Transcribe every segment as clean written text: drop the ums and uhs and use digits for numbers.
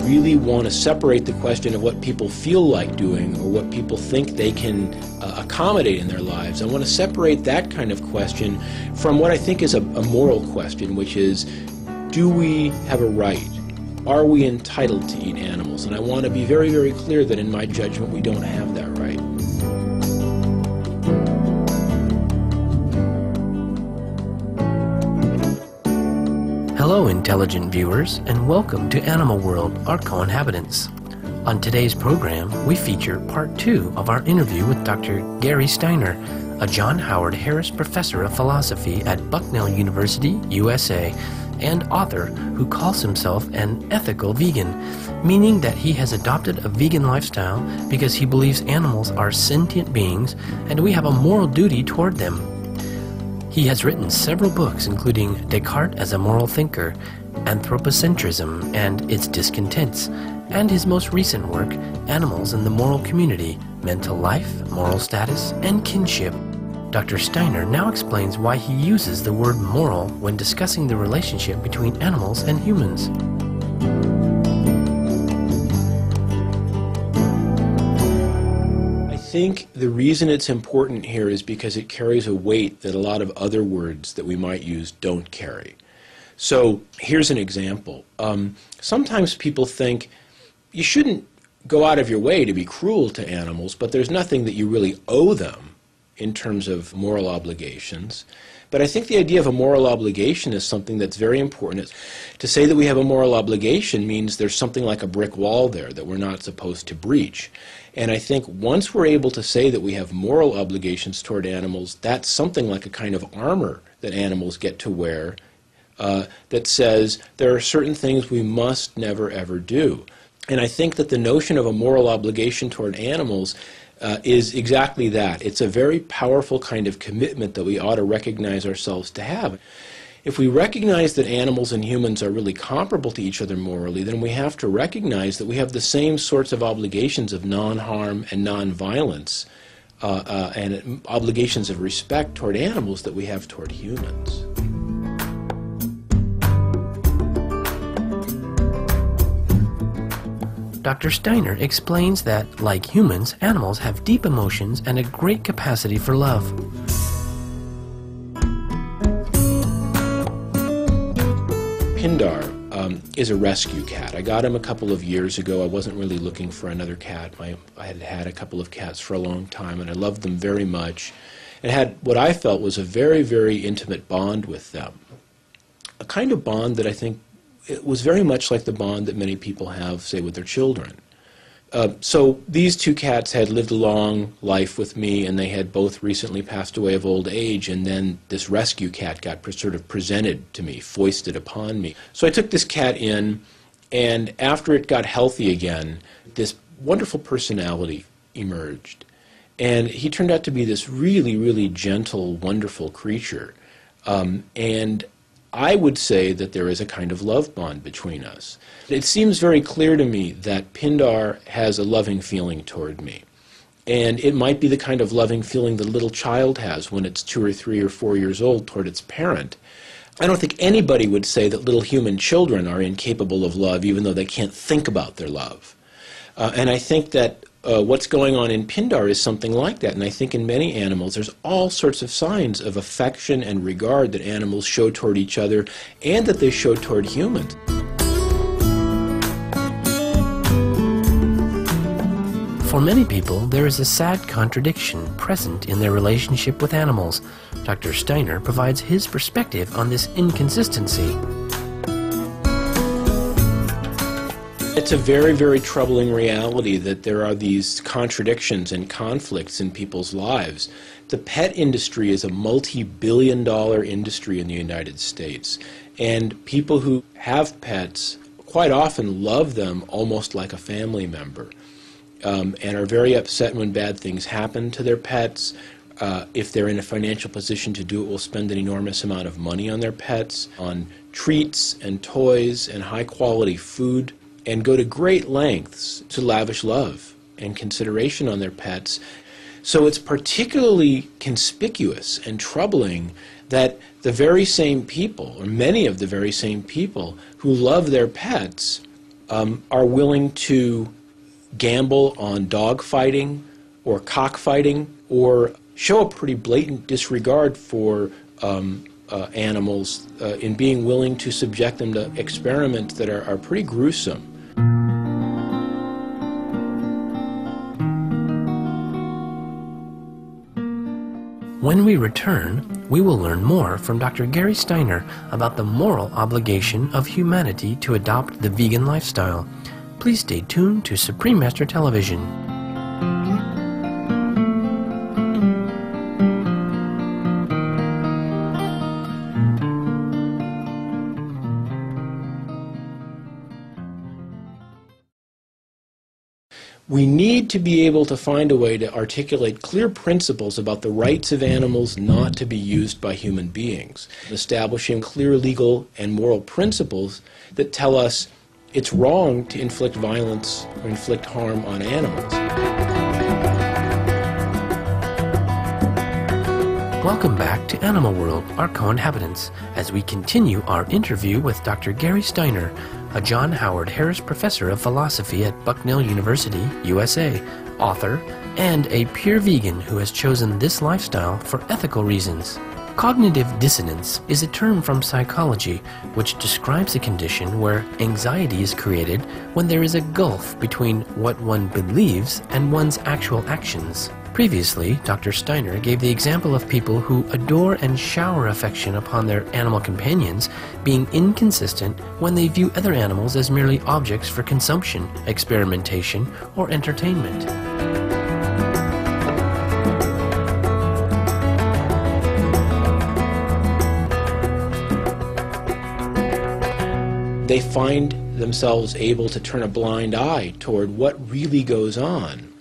really want to separate the question of what people feel like doing or what people think they can accommodate in their lives. I want to separate that kind of question from what I think is a moral question, which is, do we have a right? Are we entitled to eat animals? And I want to be very, very clear that in my judgment we don't have that right. Hello, intelligent viewers, and welcome to Animal World, our co-inhabitants. On today's program, we feature part 2 of our interview with Dr. Gary Steiner, a John Howard Harris Professor of Philosophy at Bucknell University, USA, and author who calls himself an ethical vegan, meaning that he has adopted a vegan lifestyle because he believes animals are sentient beings and we have a moral duty toward them. He has written several books, including Descartes as a Moral Thinker, Anthropocentrism and Its Discontents, and his most recent work, Animals in the Moral Community, Mental Life, Moral Status, and Kinship. Dr. Steiner now explains why he uses the word moral when discussing the relationship between animals and humans. I think the reason it's important here is because it carries a weight that a lot of other words that we might use don't carry. So here's an example. Sometimes people think you shouldn't go out of your way to be cruel to animals, but there's nothing that you really owe them in terms of moral obligations. But I think the idea of a moral obligation is something that's very important. To say that we have a moral obligation means there's something like a brick wall there that we're not supposed to breach. And I think once we're able to say that we have moral obligations toward animals, that's something like a kind of armor that animals get to wear that says there are certain things we must never ever do. And I think that the notion of a moral obligation toward animals is exactly that. It's a very powerful kind of commitment that we ought to recognize ourselves to have. If we recognize that animals and humans are really comparable to each other morally, then we have to recognize that we have the same sorts of obligations of non-harm and non-violence and obligations of respect toward animals that we have toward humans. Dr. Steiner explains that, like humans, animals have deep emotions and a great capacity for love. Pindar is a rescue cat. I got him a couple of years ago. I wasn't really looking for another cat. I had had a couple of cats for a long time, and I loved them very much, and had what I felt was a very, very intimate bond with them. A kind of bond that I think it was very much like the bond that many people have, say, with their children. So these two cats had lived a long life with me, and they had both recently passed away of old age, and then this rescue cat got sort of presented to me, foisted upon me. So I took this cat in, and after it got healthy again, this wonderful personality emerged. And he turned out to be this really, really gentle, wonderful creature. And I would say that there is a kind of love bond between us. It seems very clear to me that Pindar has a loving feeling toward me. And it might be the kind of loving feeling the little child has when it's 2 or 3 or 4 years old toward its parent. I don't think anybody would say that little human children are incapable of love, even though they can't think about their love. And I think that what's going on in Pindar is something like that. And I think in many animals there's all sorts of signs of affection and regard that animals show toward each other and that they show toward humans. For many people, there is a sad contradiction present in their relationship with animals. Dr. Steiner provides his perspective on this inconsistency. It's a very, very troubling reality that there are these contradictions and conflicts in people's lives. The pet industry is a multi-billion-dollar industry in the United States, and people who have pets quite often love them almost like a family member, and are very upset when bad things happen to their pets. If they're in a financial position to do it, will spend an enormous amount of money on their pets, on treats and toys and high-quality food, and go to great lengths to lavish love and consideration on their pets. So it's particularly conspicuous and troubling that the very same people, or many of the very same people, who love their pets are willing to gamble on dogfighting or cockfighting or show a pretty blatant disregard for animals in being willing to subject them to experiments that are pretty gruesome. When we return, we will learn more from Dr. Gary Steiner about the moral obligation of humanity to adopt the vegan lifestyle. Please stay tuned to Supreme Master Television. We need to be able to find a way to articulate clear principles about the rights of animals not to be used by human beings, establishing clear legal and moral principles that tell us it's wrong to inflict violence or inflict harm on animals. Welcome back to Animal World, our co-inhabitants, as we continue our interview with Dr. Gary Steiner, a John Howard Harris Professor of Philosophy at Bucknell University, USA, author, and a pure vegan who has chosen this lifestyle for ethical reasons. Cognitive dissonance is a term from psychology which describes a condition where anxiety is created when there is a gulf between what one believes and one's actual actions. Previously, Dr. Steiner gave the example of people who adore and shower affection upon their animal companions being inconsistent when they view other animals as merely objects for consumption, experimentation, or entertainment. They find themselves able to turn a blind eye toward what really goes on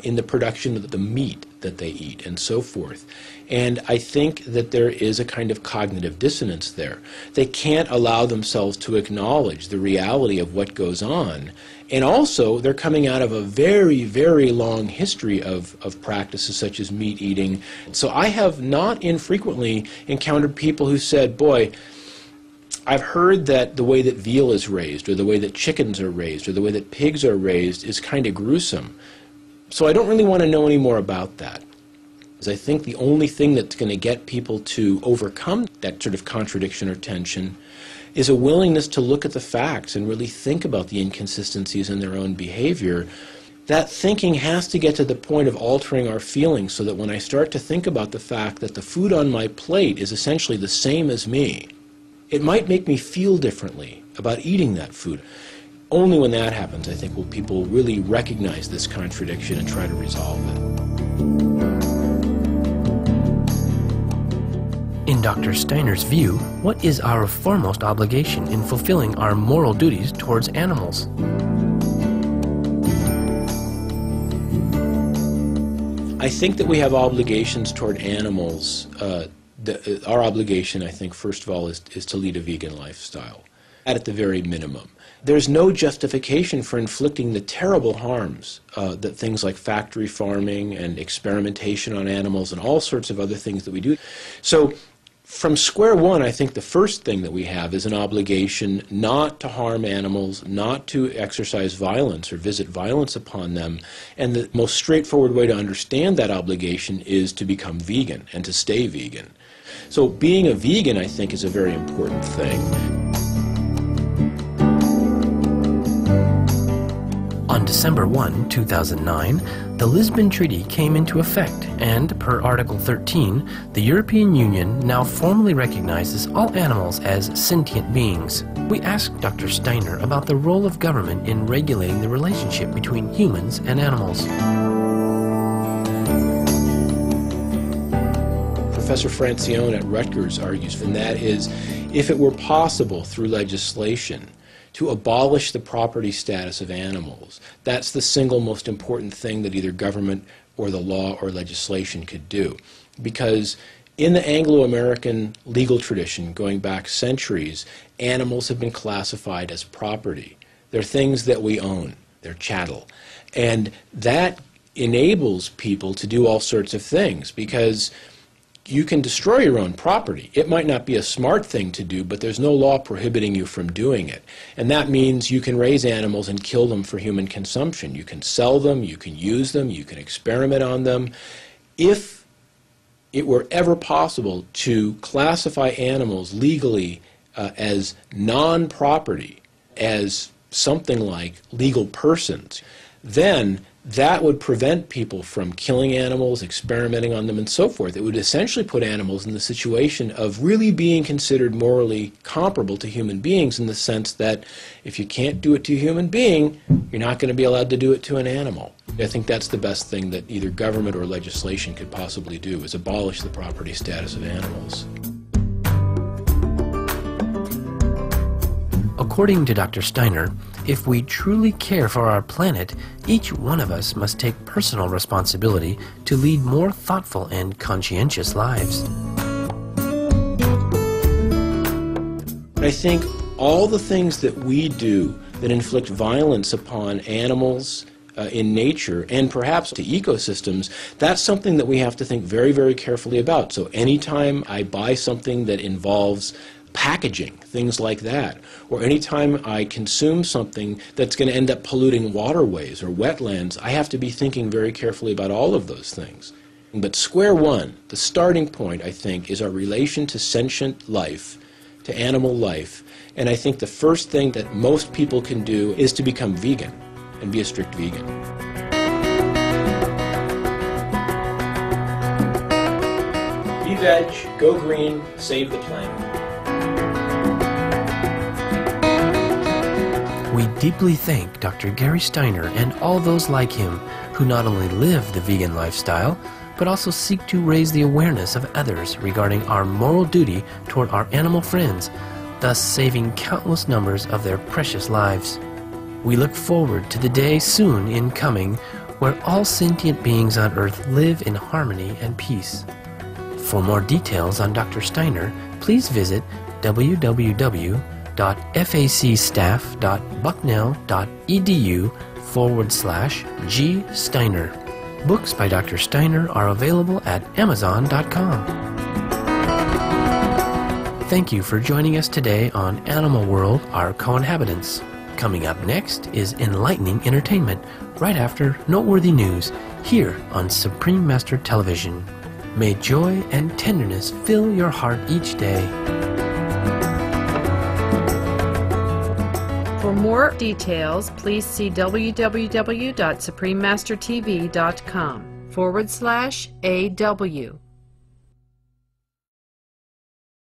in the production of the meat that they eat and so forth. And I think that there is a kind of cognitive dissonance there. They can't allow themselves to acknowledge the reality of what goes on. And also, they're coming out of a very, very long history of practices such as meat eating. So I have not infrequently encountered people who said, boy, I've heard that the way that veal is raised, or the way that chickens are raised, or the way that pigs are raised is kind of gruesome. So I don't really want to know any more about that. Because I think the only thing that's going to get people to overcome that sort of contradiction or tension is a willingness to look at the facts and really think about the inconsistencies in their own behavior. That thinking has to get to the point of altering our feelings so that when I start to think about the fact that the food on my plate is essentially the same as me, it might make me feel differently about eating that food. Only when that happens, I think, will people really recognize this contradiction and try to resolve it. In Dr. Steiner's view, what is our foremost obligation in fulfilling our moral duties towards animals? I think that we have obligations toward animals. Our obligation, I think, first of all, is to lead a vegan lifestyle, at the very minimum. There's no justification for inflicting the terrible harms that things like factory farming and experimentation on animals and all sorts of other things that we do. So from square one, I think the first thing that we have is an obligation not to harm animals, not to exercise violence or visit violence upon them. And the most straightforward way to understand that obligation is to become vegan and to stay vegan. So being a vegan, I think, is a very important thing. On December 1, 2009, the Lisbon Treaty came into effect, and per Article 13, the European Union now formally recognizes all animals as sentient beings. We asked Dr. Steiner about the role of government in regulating the relationship between humans and animals. Professor Francione at Rutgers argues, and that is, if it were possible through legislation to abolish the property status of animals, that's the single most important thing that either government or the law or legislation could do. Because in the Anglo-American legal tradition, going back centuries, animals have been classified as property. They're things that we own. They're chattel. And that enables people to do all sorts of things, because you can destroy your own property. It might not be a smart thing to do, but there's no law prohibiting you from doing it. And that means you can raise animals and kill them for human consumption. You can sell them, you can use them, you can experiment on them. If it were ever possible to classify animals legally as non-property, as something like legal persons, then that would prevent people from killing animals, experimenting on them, and so forth. It would essentially put animals in the situation of really being considered morally comparable to human beings, in the sense that if you can't do it to a human being, you're not going to be allowed to do it to an animal. I think that's the best thing that either government or legislation could possibly do, is abolish the property status of animals. According to Dr. Steiner, if we truly care for our planet, each one of us must take personal responsibility to lead more thoughtful and conscientious lives. I think all the things that we do that inflict violence upon animals in nature, and perhaps to ecosystems, that's something that we have to think very, very carefully about. So anytime I buy something that involves packaging, things like that, or anytime I consume something that's going to end up polluting waterways or wetlands, I have to be thinking very carefully about all of those things. But square one, the starting point, I think, is our relation to sentient life, to animal life, and I think the first thing that most people can do is to become vegan and be a strict vegan. Be veg, go green, save the planet. We deeply thank Dr. Gary Steiner and all those like him who not only live the vegan lifestyle, but also seek to raise the awareness of others regarding our moral duty toward our animal friends, thus saving countless numbers of their precious lives. We look forward to the day soon in coming where all sentient beings on Earth live in harmony and peace. For more details on Dr. Steiner, please visit www.facstaff.bucknell.edu/G Steiner. Books by Dr. Steiner are available at Amazon.com. Thank you for joining us today on Animal World, Our Co-Inhabitants. Coming up next is enlightening entertainment, right after noteworthy news, here on Supreme Master Television. May joy and tenderness fill your heart each day. For more details, please see www.suprememastertv.com/AW.